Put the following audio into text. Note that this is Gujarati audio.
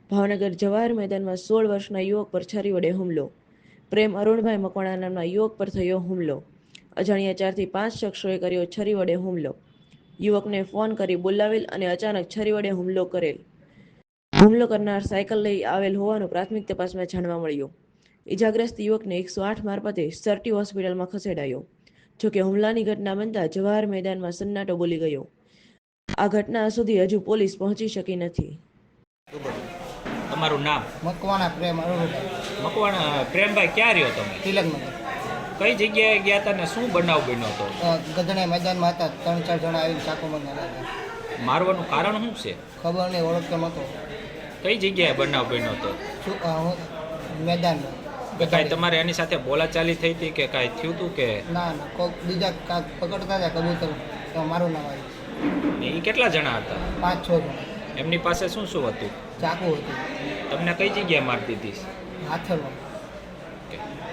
ભાવનગર જવાહર મેદાનમાં 16 વર્ષના યુવક પર છરી વડે હુમલો. પ્રેમ અરુણભાઈ મકવાણા નામના યુવક પર થયો હુમલો. અજાણ્યા 4 થી 5 શખ્સોએ કર્યો છરી વડે હુમલો. યુવકને ફોન કરી બોલાવેલ અને અચાનક છરી વડે હુમલો કરેલ. હુમલો કરનાર સાયકલ લઈ આવેલ હોવાનું પ્રાથમિક તપાસમાં જાણવા મળ્યું. ઇજાગ્રસ્ત યુવકને 108 મારફતે સરટી હોસ્પિટલમાં ખસેડાયો. જોકે હુમલાની ઘટના બનતા જવાહર મેદાનમાં સન્નાટો બોલી ગયો. આ ઘટના સુધી હજુ પોલીસ પહોંચી શકી નથી. તમારું નામ? મકવાણા પ્રેમ અરુણભાઈ. મકવાણા પ્રેમભાઈ, ક્યાં રહ્યો તમે? તિલકનગર. કઈ જગ્યાએ ગયા હતા ને શું બનાવ બન્યો હતો? ગધણે મેદાનમાં હતા, 3-4 જણા આવી ચાકુ મારનારા હતા. મારવાનું કારણ શું છે? ખબર નહીં, ઓળખતો નહોતો. કઈ જગ્યાએ બનાવ બન્યો હતો? મેદાનમાં. કાંઈ તમારે એની સાથે બોલાચાલી થઈ હતી કે કાંઈ થયું હતું કે? ના ના, કોઈક બીજા કાંક પકડતા હતા કબૂતર, તો મારું નામ આવ્યું. એ કેટલા જણા હતા? 5-6 જણા. એમની પાસે શું શું હતું? ચાકુ હતું. તમને કઈ જગ્યાએ મારતી હતી? હાથરમાં.